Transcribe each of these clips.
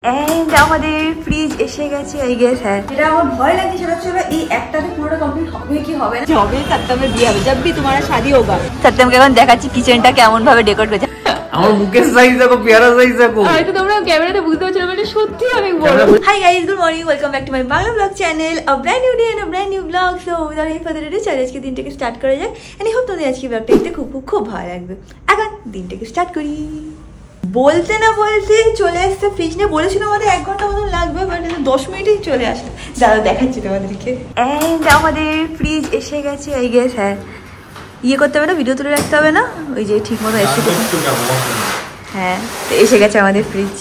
And আমাদের fridge এসে গেছে আই গেস। হ্যাঁ, যেটা আমার ভয় লাগছে সেটা হচ্ছে এই একটাতে পুরোটা কমপ্লিট হবে কি হবে না। হবে সত্যমের বিয়ে হবে, জব ভি তোমারা শাদি হোগা। সত্যমকে এখন দেখাচ্ছি কিচেনটা কেমন ভাবে ডেকোর করেছে। আমার মুখের সাইজ দেখো, পেয়ারা সাইজ দেখো। হয়তো তোমরা ক্যামেরাতে বুঝতে পারছো না, মানে সত্যি অনেক বড়। Hi guys, good morning, welcome back to my Bangla vlog channel, a brand new day and a brand new vlog. So without any further ado চলো আজকে দিনটাকে স্টার্ট করা যাক। এন্ড আই হোপ তোমাদের আজকে ব্লগটা দেখতে খুব ভালো লাগবে। এখন দিনটাকে স্টার্ট করি। বলতে না বলতে চলে আসতে ফ্রিজ নিয়ে, বলেছিল আমাদের 1 ঘন্টা মতন লাগবে, বাট 10 মিনিটেই চলে আসলো। দাঁড়াও দেখাচ্ছি তোমাদেরকে। এন্ড আমাদের ফ্রিজ এসে গেছে আই গেস। হ্যাঁ, ইয়ে করতে হবে না, ভিডিও তুলে রাখতে হবে না, ওই যে ঠিক মতো এসে গেছে। হ্যাঁ, এসে গেছে আমাদের ফ্রিজ।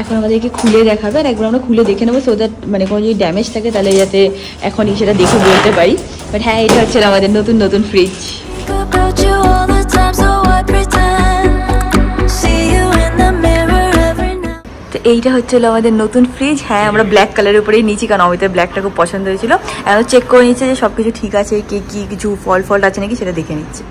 এখন আমাদেরকে খুলে দেখাবে, আর একবার আমরা খুলে দেখে নেবো, সো দ্যাট মানে কোনো যদি ড্যামেজ থাকে তাহলে যাতে এখনই সেটা দেখে বলতে পারি। বাট হ্যাঁ, এটা হচ্ছে আমাদের নতুন ফ্রিজ। এইটা হচ্ছে আমাদের নতুন ফ্রিজ। হ্যাঁ, আমরা ব্ল্যাক কালারের উপরেই নিয়েছি, কারণ অমিতের ব্ল্যাকটা খুব পছন্দ হয়েছিল। এখন চেক করে নিচ্ছে যে সবকিছু ঠিক আছে, কি কিছু ফল্ট আছে নাকি সেটা দেখে নিচ্ছে।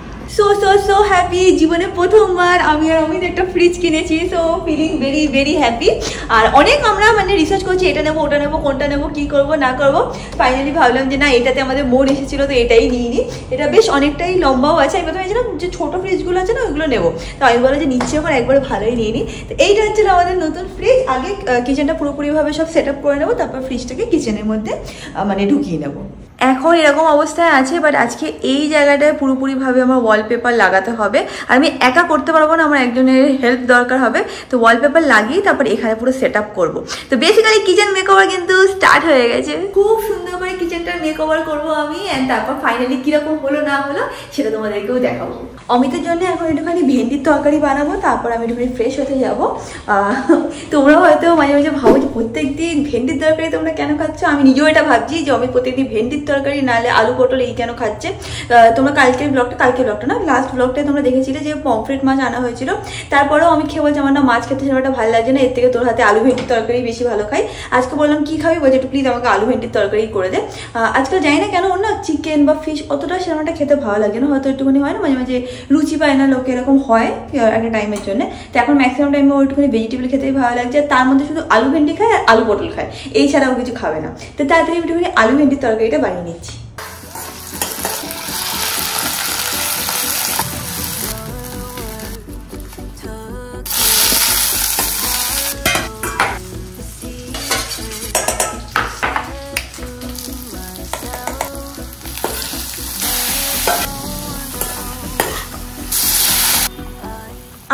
সো হ্যাপি, জীবনে প্রথমবার আমি আর অমিত একটা ফ্রিজ কিনেছি। So feeling very happy. আর অনেক আমরা মানে রিসার্চ করছি, এটা নেবো ওটা নেবো, কোনটা নেবো, কি করবো না করবো। ফাইনালি ভাবলাম যে না, এটাতে আমাদের মন এসেছিলো, তো এটাই নিয়ে নিই। এটা বেশ অনেকটাই লম্বাও আছে। আমি প্রথমে ভেবেছিলাম যে ছোটো ফ্রিজগুলো আছে না, ওইগুলো নেবো। তো আমি বললাম যে নিচ্ছে এখন একবারে ভালোই নিয়ে নিই। তো এইটা হচ্ছিল আমাদের নতুন ফ্রিজ। আগে কিচেনটা পুরোপুরিভাবে সব সেট আপ করে নেবো, তারপর ফ্রিজটাকে কিচেনের মধ্যে মানে ঢুকিয়ে নেবো। এখন এরকম অবস্থায় আছে, বাট আজকে এই জায়গাটায় পুরোপুরিভাবে আমার ওয়ালপেপার লাগাতে হবে। আর আমি একা করতে পারবো না, আমার একজনের হেল্প দরকার হবে। তো ওয়ালপেপার লাগিয়ে তারপর এখানে পুরো সেট আপ করবো। তো বেসিক্যালি কিচেন মেকওভার কিন্তু স্টার্ট হয়ে গেছে। খুব সুন্দর করে কিচেনটা মেকওভার করবো আমি। অ্যান্ড তারপর ফাইনালি কিরকম হলো না হলো সেটা তোমাদেরকেও দেখাবো। অমিতের জন্য এখন একটুখানি ভেন্ডির তরকারি বানাবো, তারপর আমি একটুখানি ফ্রেশ হতে যাবো। তোমরাও হয়তো মাঝে মাঝে ভাবো যে প্রত্যেকদিন ভেন্ডির তরকারি তোমরা কেন খাচ্ছ। আমি নিজেও এটা ভাবছি যে অমিত প্রত্যেকদিন ভেন্ডির তরকারি নাহলে আলু পটল এই কেন খাচ্ছে। তোমরা কালকে ব্লগটা না, লাস্ট ব্লগটায় তোমরা দেখেছিলে যে পমফ্রেট মাছ আনা হয়েছিল। তারপরেও আমি খেয়ে বলছি আমার না মাছ খেতে সেটা ভালো লাগছে না, এর থেকে তোর হাতে আলু ভেন্ডির তরকারি বেশি ভালো খাই। আজকে বললাম কি খাবি, বলছে একটু প্লিজ আমাকে আলু ভেন্ডির তরকারি করে দে। আজকাল জানি না কেন ওর না চিকেন বা ফিশ অতটা সেরকমটা খেতে ভালো লাগে না, হয়তো একটুখানি হয় না মাঝে মাঝে রুচি পায় না লোকে, এরকম হয় একটা টাইমের জন্য। তো এখন ম্যাক্সিমাম টাইমে ওর একটুখানি ভেজিটেবল খেতেই ভালো লাগছে। তার মধ্যে শুধু আলু ভেন্ডি খায় আর আলু পটল খায়, এই ছাড়াও কিছু খাবে না। তো তাড়াতাড়ি একটুখানি আলু ভেন্ডির তরকারিটা বানিয়ে নিচ্ছি।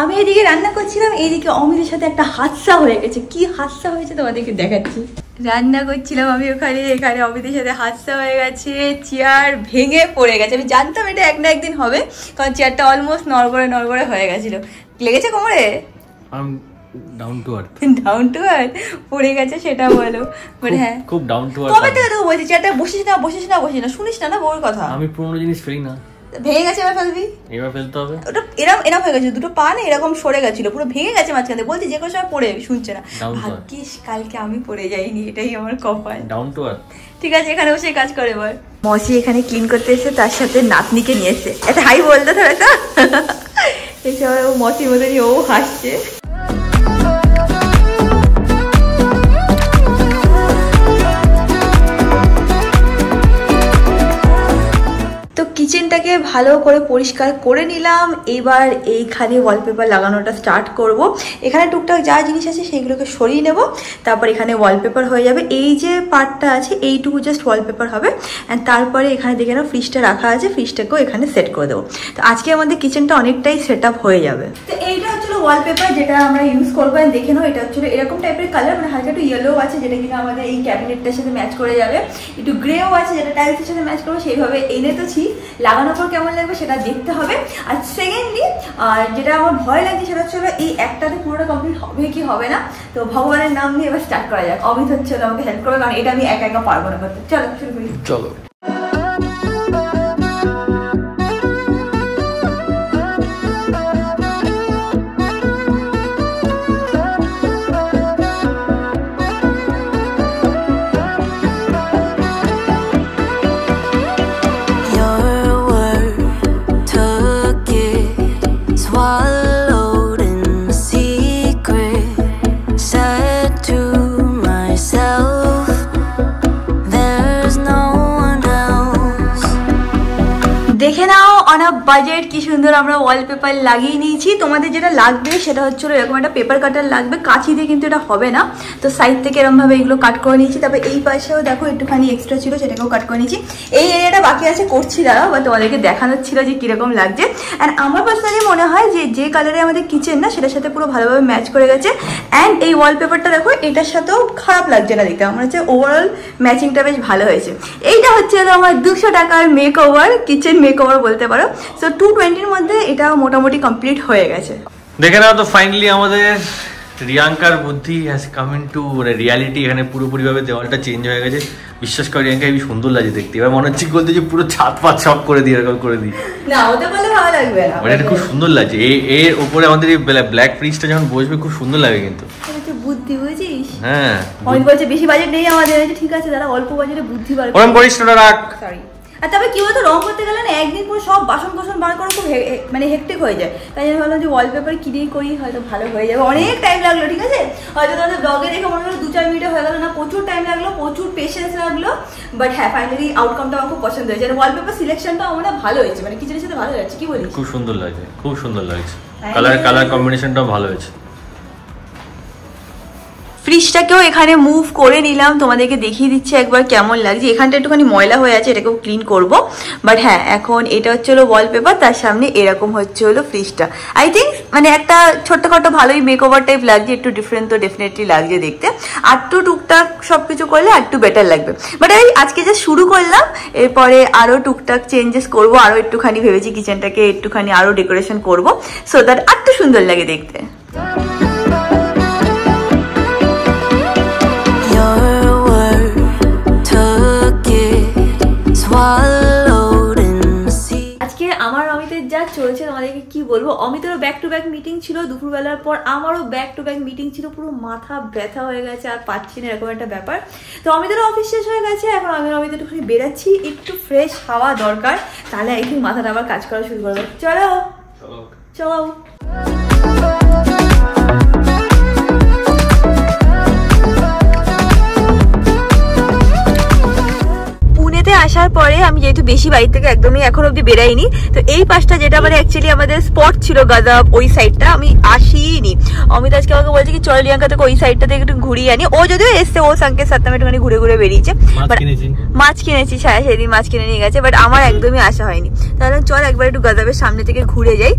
আমি এদিকে রান্না করছিলাম, এইদিকে অমিতের সাথে একটা হাদসা হয়ে গেছে। কি হাদসা হয়েছে তোমাদেরকে দেখাচ্ছি। রান্না করছিলাম আমি এখানে অমিতের সাথে হাদসা হয়ে গেছে। চেয়ার ভেঙে পড়ে গেছে। আমি জানতাম এটা এক না একদিন হবে, কারণ চেয়ারটা অলমোস্ট নড়বড়ে হয়ে গেছিল। লেগেছে কোমরে? ডাউন টু আর্থ পড়ে গেছে সেটা বলো। হ্যাঁ, খুব ডাউন টু আর্থ। কবে থেকে তো বলছি চেয়ারটা বসিস না, শুনিস না বউর কথা। আমি পুরনো জিনিস ফেলি না। ভেঙে গেছে, এবার ফেলতে হবে। ওটা এরম হয়ে গেছে, দুটো পা না এরকম সরে গেছিল, পুরো ভেঙে গেছে মাঝখানে। বলছি যে কোনো সময় পড়ে শুনছে না। ভাগ্যিস কালকে আমি পড়ে যাইনি, এটাই আমার কপাল। Down to earth. ঠিক আছে, এখানে বসে কাজ করে এবার। মসি এখানে ক্লিন করতে এসে তার সাথে নাতনিকে নিয়ে এসে একটা হাই বলতে থাকে তো এসে ও মসির মতো নিয়ে ও হাসছে। কিচেনটাকে ভালো করে পরিষ্কার করে নিলাম। এবার এইখানে ওয়ালপেপার লাগানোটা স্টার্ট করব। এখানে টুকটাক যা জিনিস আছে সেইগুলোকে সরিয়ে নেব, তারপর এখানে ওয়ালপেপার হয়ে যাবে। এই যে পার্টটা আছে এইটুকু জাস্ট ওয়ালপেপার হবে। অ্যান্ড তারপরে এখানে দেখে নাও ফ্রিজটা রাখা আছে, ফ্রিজটাকেও এখানে সেট করে দেবো। তো আজকে আমাদের কিচেনটা অনেকটাই সেট আপ হয়ে যাবে। তো এইটা হচ্ছিল ওয়ালপেপার যেটা আমরা ইউজ করবো। দেখে নাও এটা হচ্ছিল এরকম টাইপের কালার, মানে হালকা একটু ইয়েলো আছে যেটা কিনা আমাদের এই ক্যাবিনেটটার সাথে ম্যাচ করে যাবে। একটু গ্রেও আছে যেটা টাইলসের সাথে ম্যাচ করবো, সেইভাবে এনে তোছি। লাগানোর পর কেমন লাগবে সেটা দেখতে হবে। আর সেকেন্ডলি যেটা আমার ভয় লাগছে সেটা হচ্ছে এই একটাতে পুরোটা কমপ্লিট হবে কি হবে না। তো ভগবানের নাম নিয়ে এবার স্টার্ট করা যাক। অমিত হচ্ছে আমাকে হেল্প করবে, কারণ এটা আমি একা পারবো না করতে। চলো শুরু করি। চলো। Swallowed in secret, said to budget কি সুন্দর আমরা ওয়ালপেপার লাগিয়ে নিয়েছি। তোমাদের যেটা লাগবে সেটা হচ্ছে এরকম একটা পেপার কাটার লাগবে, কাঁচি দিয়ে কিন্তু এটা হবে না, তো সাইড থেকে এরকম ভাবে এগুলো কাট করে নিয়েছি। তারপরে এই পাশেও দেখো একটুখানি এক্সট্রা ছিল, সেটাকেও কাট করে নিয়েছি। এই এরিয়াটা বাকি আছে, করছি দাঁড়াও, বা তোমাদেরকে দেখানোর ছিল যে কিরকম লাগছে। অ্যান্ড আমার পার্সোনালি মনে হয় যে কালারে আমাদের কিচেন না সেটার সাথে পুরো ভালোভাবে ম্যাচ করে গেছে। অ্যান্ড এই ওয়ালপেপারটা দেখো এটার সাথেও খারাপ লাগছে না দেখতে, আমার হচ্ছে ওভারঅল ম্যাচিংটা বেশ ভালো হয়েছে। এইটা হচ্ছে আমার 200 টাকার make over, kitchen make over বলতে পারো। সো 220-র মধ্যে এটা মোটামুটি কমপ্লিট হয়ে গেছে। দেখে নাও তো ফাইনালি আমাদের রিয়াঙ্কার বুদ্ধি হ্যাজ কাম ইনটু রিয়ালিটি। এখানে পুরোপুরি ভাবে দেওয়ালটা চেঞ্জ হয়ে গেছে। বিশ্বাস করে রিয়াঙ্কা হেবি সুন্দর লাগছে দেখতে। এবার মনে হচ্ছে বলতে যে পুরো ছাদ পাত সব করে দিই, এরকম করে দিই না, ওটা বলে ভালো লাগবে না, মানে এটা খুব সুন্দর লাগছে। এর উপরে আমাদের এই ব্ল্যাক ফ্রিজটা যখন বসবে খুব সুন্দর লাগে কিন্তু। বুদ্ধি বুঝিস? হ্যাঁ, অনেক বলছে বেশি বাজেট নেই আমাদের, ঠিক আছে দাদা অল্প বাজেটে বুদ্ধি বার ওরকম করিস না, রাখ। সরি। আর তবে কি বলতো, রং করতে গেলে না একদিন পুরো সব বাসন কোসন বার করা খুব মানে হেক্টিক হয়ে যায়। তাই জন্য ভাবলাম যে ওয়ালপেপার কিনেই করি, হয়তো ভালো হয়ে যাবে। অনেক টাইম লাগলো, ঠিক আছে, হয়তো তোমাদের ব্লগে দেখে মনে হলো 2-4 মিনিটে হয়ে গেল না, প্রচুর টাইম লাগলো, প্রচুর পেশেন্স লাগলো। বাট হ্যাঁ, ফাইনালি আউটকামটা আমার খুব পছন্দ হয়েছে। আর ওয়ালপেপার সিলেকশনটা আমার ভালো হয়েছে, মানে কিচেনের সাথে ভালো যাচ্ছে। কি বলিস? খুব সুন্দর লাগছে, খুব সুন্দর লাগছে। কালার কম্বিনেশনটাও ভালো হয়েছে। ফ্রিজটাকেও এখানে মুভ করে নিলাম, তোমাদেরকে দেখিয়ে দিচ্ছি একবার কেমন লাগছে। এখানটা একটুখানি ময়লা হয়ে আছে, এটাকেও ক্লিন করব। বাট হ্যাঁ, এখন এটা হচ্ছে হলো ওয়ালপেপার, তার সামনে এরকম হচ্ছে হলো ফ্রিজটা। আই থিঙ্ক মানে একটা ছোট্টখাটো ভালোই মেকওভার টাইপ লাগছে, একটু ডিফারেন্ট তো ডেফিনেটলি লাগছে দেখতে। আর একটু টুকটাক সবকিছু করলে আর একটু বেটার লাগবে। বাট এই আজকে যে শুরু করলাম, এরপরে আরো টুকটাক চেঞ্জেস করব, আরো একটুখানি ভেবেছি কিচেনটাকে একটুখানি আরো ডেকোরেশন করব, সো দ্যাট আর একটু সুন্দর লাগে দেখতে। আজকে আমার অমিতের যা চলছে তোমাদেরকে কি বলবো। অমিতেরও ব্যাক টু ব্যাক মিটিং ছিল দুপুরবেলার পর, আমারও ব্যাক টু ব্যাক মিটিং ছিল, পুরো মাথা ব্যথা হয়ে গেছে, আর পাচ্ছি না এরকম একটা ব্যাপার। তো অমিতেরও অফিস শেষ হয়ে গেছে, এখন আমি অমিত একটুখানি বেরাচ্ছি, একটু ফ্রেশ হাওয়া দরকার, তাহলে আই থিঙ্ক মাথাটা আবার কাজ করা শুরু করবো। চলো চলো। আসার পরে আমি যেহেতু বেশি বাড়ি থেকে একদমই এখন অব্দি বেরাইনি, তো এই পাশটা যেটা মানে অ্যাকচুয়ালি আমাদের স্পট ছিল গাদাব, ওই সাইডটা আমি আসিনি। অমিত আজকে আমাকে বলছে কি চল রিয়াঙ্কা থেকে ওই সাইডটা থেকে একটু ঘুরিয়ে আনি। ও যদিও এসছে, ও সাংকের সাথে একটুখানি ঘুরে ঘুরে বেরিয়েছে, মাছ কিনেছি, সেদিন মাছ কিনে নিয়ে গেছে, বাট আমার একদমই আসা হয়নি। তাহলে চল একবার একটু গাদাবের সামনে থেকে ঘুরে যাই,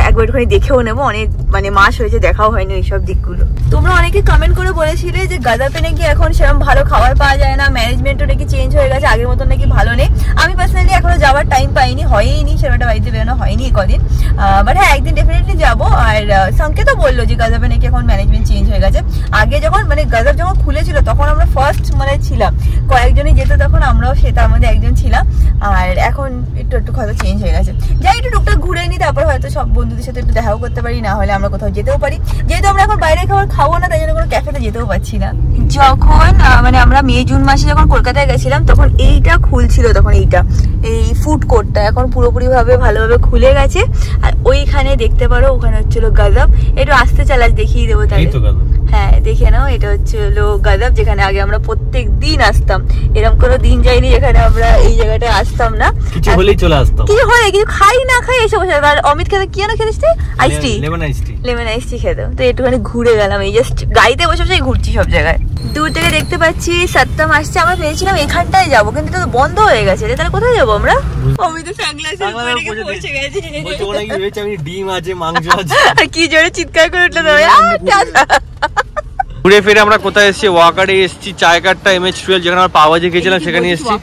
একবার একটুখানি দেখেও নেবো, অনেক মানে মাস হয়েছে দেখাও হয়নি ওইসব দিকগুলো। তোমরা অনেকে কমেন্ট করে বলেছিলে যে গাদাবে নাকি এখন সেরকম ভালো খাবার পাওয়া যায় না, ম্যানেজমেন্টও নাকি চেঞ্জ হয়ে গেছে, আগের মতন নাকি ভালো নেই। আমি পার্সোনালি এখনো যাওয়ার টাইম পাইনি, হয়নি সেরকমটা, বাড়িতে বেরোনো হয়নি কদিন। বাট হ্যাঁ, একদিন ডেফিনেটলি যাবো। আর সংকেতও বললো যে গাজাবে নাকি এখন ম্যানেজমেন্ট চেঞ্জ হয়ে গেছে। আগে যখন মানে গাজাব যখন খুলেছিল তখন আমরা ফার্স্ট মানে ছিলাম, কয়েকজনই যেত তখন, আমরাও তার মধ্যে একজন ছিলাম। আর এখন একটু একটু হয়তো চেঞ্জ হয়ে গেছে। যাই একটু টুকটাক ঘুরে নিই, তারপর হয়তো সব বন্ধুদের সাথে একটু দেখাও করতে পারি, না হলে আমরা কোথাও যেতেও পারি। যেহেতু আমরা এখন বাইরে খাবার খাবো না, তাই জন্য কোনো ক্যাফেতে যেতেও পারছি না। যখন মানে আমরা মে জুন মাসে যখন কলকাতায় গেছিলাম তখন এইটা খুলছিল, তখন এইটা এই ফুড কোর্টটা এখন পুরোপুরি ভাবে ভালোভাবে খুলে গেছে। আর ওইখানে দেখতে পারো, ওখানে হচ্ছিল গাদাব। একটু আসতে চালাস দেখিয়ে দেবো তাহলে। হ্যাঁ দেখে নাও, এটা হচ্ছিল গাদাব, যেখানে আগে আমরা প্রত্যেক দিন আসতাম। এরকম কোনো দিন যাইনি যেখানে আমরা এই জায়গাটায় আসতাম না, কিছু হলেই চলে আসতাম, কিছু হয় কিছু খাই না খাই এসে বসে। আর অমিত খেতে কি যেন খেলিস, আইসটি, লেমন আইসটি খেতে। তো একটুখানি ঘুরে গেলাম, এই জাস্ট গাড়িতে বসে বসে ঘুরছি সব জায়গায়। দূর থেকে দেখতে পাচ্ছি সত্যম আসছে, আমরা ভেবেছিলাম এখানটায় যাবো, কিন্তু তো বন্ধ হয়ে গেছে। তাহলে কোথায় যাবো আমরা? অমিত সানগ্লাসের উপরে রেখে বসে গেছে, ডিম আছে, মাংস আছে, আর কি জোরে চিৎকার করে উঠলো। ঘুরে ফিরে আমরা কোথায় এসেছি? ওয়াকারে এসেছি, চায়কাটটা MH12 যেখানে আমরা পাওয়াজি খেয়েছিলাম সেখানে এসেছি।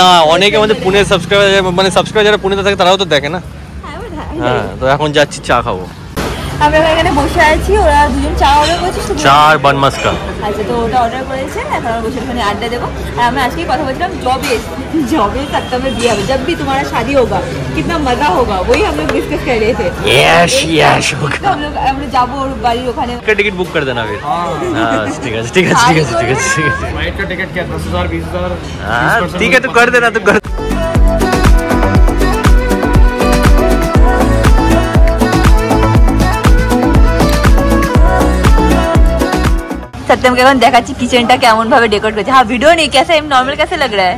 না, অনেকে আমাদের পুনে সাবস্ক্রাইবার যারা পুনেতে থাকে তারাও তো দেখে না। হ্যাঁ, তো এখন যাচ্ছি চা খাবো। আমরা এখানে বসে আছি, ওরা দুজন চা অর্ডার করেছে, চা আর বান মাস্কা। আচ্ছা, তো ওটা অর্ডার করেছে, এখন আমরা বসে ওখানে আড্ডা দেবো। আর আমরা আজকেই কথা বলছিলাম जॉब सप्ताह में दिया, जब भी तुम्हारा शादी होगा कितना मजा होगा, वही हम लोग डिस्कस कर रहे थे। यस हम लोग যাবো ওর বাড়ির ওখানে। टिकट बुक कर देना फिर। हां ठीक है ठीक है ठीक है ठीक है। फ्लाइट का टिकट क्या 10,000 20,000? हां ठीक है, तो कर देना, तो कर। सत्यम के এখন দেখাচ্ছি কিচেনটা কেমন ভাবে ডেকোরেট করেছে। হ্যাঁ वीडियो नहीं, कैसे नॉर्मल कैसे लग रहा है?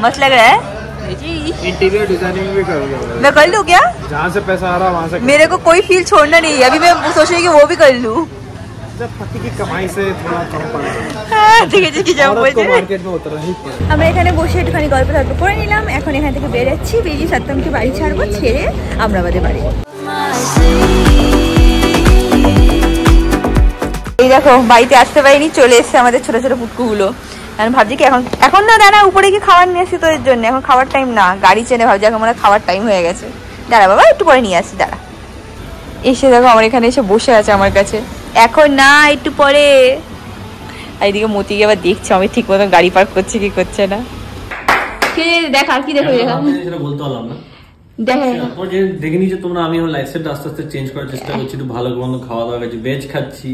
मस्त लग रहा है। इंटीरियर डिजाइनिंग भी करोगे? मैं कर लूँ क्या? जहाँ से पैसा आ रहा है वहाँ से। मेरे को कोई फील छोड़ना नहीं है, अभी मैं सोच रही हूँ कि वो भी कर लूँ। पति की कमाई से थोड़ा कम पड़ेगा। ঠিক আছে কি যাব বলতে মার্কেট में उतना ही पड़ेगा। আমরা এখানে বসে একটুখানি গল্প করে নিলাম। এখন এখান থেকে বের যাচ্ছি, বেরিয়ে সাতটামকে বাড়ি ছাড়বো, ছেড়ে আমরা আমাদের বাড়ি। এই দেখো বাড়িতে আসতে পারিনি, চলে এসছে আমাদের ছোট ছোট পুটকুগুলো। আমি ভাবছি কি এখন না দাঁড়া, উপরে কি খাবার নিয়ে আসি তোদের জন্য, এখন খাবার টাইম না, গাড়ি চেনে ভাবছি এখন মানে খাবার টাইম হয়ে গেছে। দাঁড়া বাবা একটু পরে নিয়ে আসি, দাঁড়া। এসে দেখো আমার এখানে এসে বসে আছে আমার কাছে, এখন না একটু পরে। আর এদিকে মতিকে আবার দেখছে আমি ঠিক মতো গাড়ি পার্ক করছি কি করছে না। দেখা কি দেখো বলতে পারলাম না, দেখে দেখে নিয়েছো তোমরা। আমি আমার লাইফস্টাইলটা আস্তে আস্তে চেঞ্জ করার চেষ্টা করছি, একটু ভালো মন্দ খাওয়া দাওয়া খাচ্ছি, ভেজ খাচ্ছি,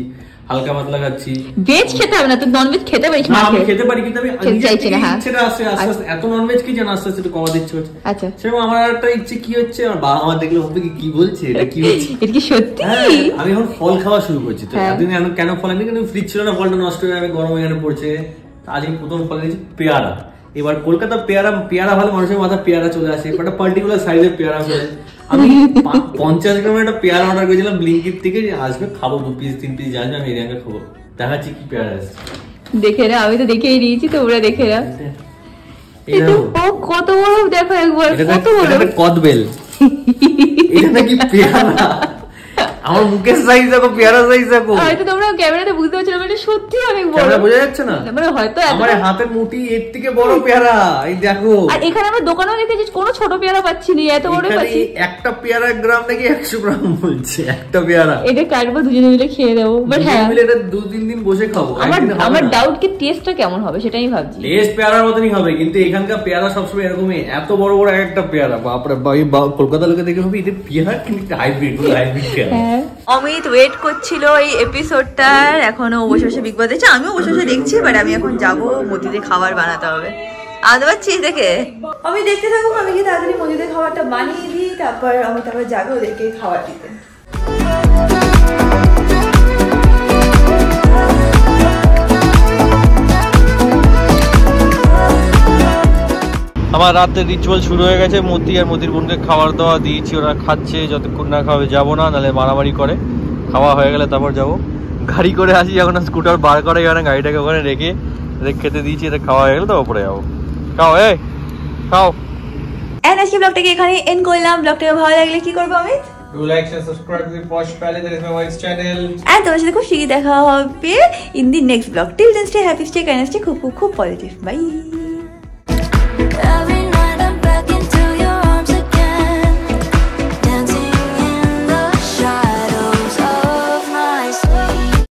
হালকা পাতলা খাচ্ছি। ভেজ খেতে হবে না, তুই নন ভেজ খেতে পারিস না? আমি খেতে পারি, কিন্তু আমি ইচ্ছেটা আসছে আস্তে আস্তে, এত নন ভেজ কি জানো আস্তে আস্তে একটু কমা দিচ্ছে। আচ্ছা সেরকম আমার একটা ইচ্ছে কি হচ্ছে, আমার বাবা মা দেখলে হবে কি বলছে, এটা কি হচ্ছে, এটা কি সত্যি? আমি এখন ফল খাওয়া শুরু করছি। তো এতদিন কেন ফল আনি, কিন্তু ফ্রিজ ছিল না, ফলটা নষ্ট হয়ে যাবে, গরম এখানে পড়ছে। আজ আমি প্রথম ফল নিয়েছি পেয়ারা। এবার কলকাতা পেয়ারা ভালো, মানুষের মাথা পেয়ারা চলে আসে, একটা পার্টিকুলার সাইজের পেয়ারা চলে। আমি 50 গ্রামের একটা পেয়ারা অর্ডার করেছিলাম ব্লিঙ্কিট থেকে, আসবে খাবো 2 পিস 3 পিস, জানি আমি এরিয়াকে খাবো। দেখাচ্ছি কি পেয়ারা আছে, দেখে না। আমি তো দেখেই নিয়েছি, তোমরা দেখে না। কত বড় দেখো একবার, কত বড় কদবেল। এটা নাকি পেয়ারা, আমার মুখের সাইজ দেখো, পেয়ারা সাইজ দেখো। হয়তো তোমরা ক্যামেরাতে বুঝতে পারছো না, মানে সত্যি অনেক বড়। ক্যামেরা বোঝা যাচ্ছে না, মানে হয়তো আমার হাতের মুঠি এর থেকে বড় পেয়ারা। এই দেখো, আর এখানে আমরা দোকানেও দেখেছি কোনো ছোট পেয়ারা পাচ্ছি না, এত বড় পাচ্ছি। একটা পেয়ারা গ্রাম নাকি 100 গ্রাম বলছে একটা পেয়ারা। এটা কাটবো দুজনে মিলে খেয়ে দেবো, বাট হ্যাঁ মিলে এটা 2-3 দিন বসে খাবো। আমার ডাউট কি টেস্টটা কেমন হবে সেটা আমি ভাবছি। টেস্ট পেয়ারার মতনই হবে, কিন্তু এখানকার পেয়ারা সবসময় এরকমই, এত বড় বড় একটা পেয়ারা। বাপরে, কলকাতা লোকে দেখে হবে এটা পেয়ারা কিন্তু হাইব্রিড পেয়ারা। অমিত ওয়েট করছিল এই এপিসোডটার, এখনো বসে বসে বিগ বস দেখছে, আমিও বসে বসে দেখছি। বাট আমি এখন যাবো, মতিতে খাবার বানাতে হবে। আনতে পারছিস দেখে? আমি দেখতে থাকুক, আমি কি তাড়াতাড়ি মতিতে খাবারটা বানিয়ে দিই, তারপর আমি যাবো ওদেরকে খাবার দিতে। আমার রাতের রিচুয়াল শুরু হয়ে গেছে। মতি আর মতির বোনকে খাবার দাওয়া দিয়েছি, ওরা খাচ্ছে। যতক্ষণ না খাবে যাবো না, নাহলে মারামারি করে। খাওয়া হয়ে গেলে তারপর যাবো। গাড়ি করে আসি, এখন স্কুটার বার করে এখানে গাড়িটাকে ওখানে রেখে খেতে দিয়েছি। এটা খাওয়া হয়ে গেলে তো ওপরে যাবো। খাও খাও। আজকে ব্লগটাকে এখানে এন্ড করলাম। ব্লগটাকে ভালো লাগলে কি করবো আমি? Do like and subscribe to the Posh Palace, that is my wife's channel. And তোমার সাথে খুব শীঘ্রই দেখা হবে in the next vlog. Till then stay happy, stay kind, stay খুব positive. Bye.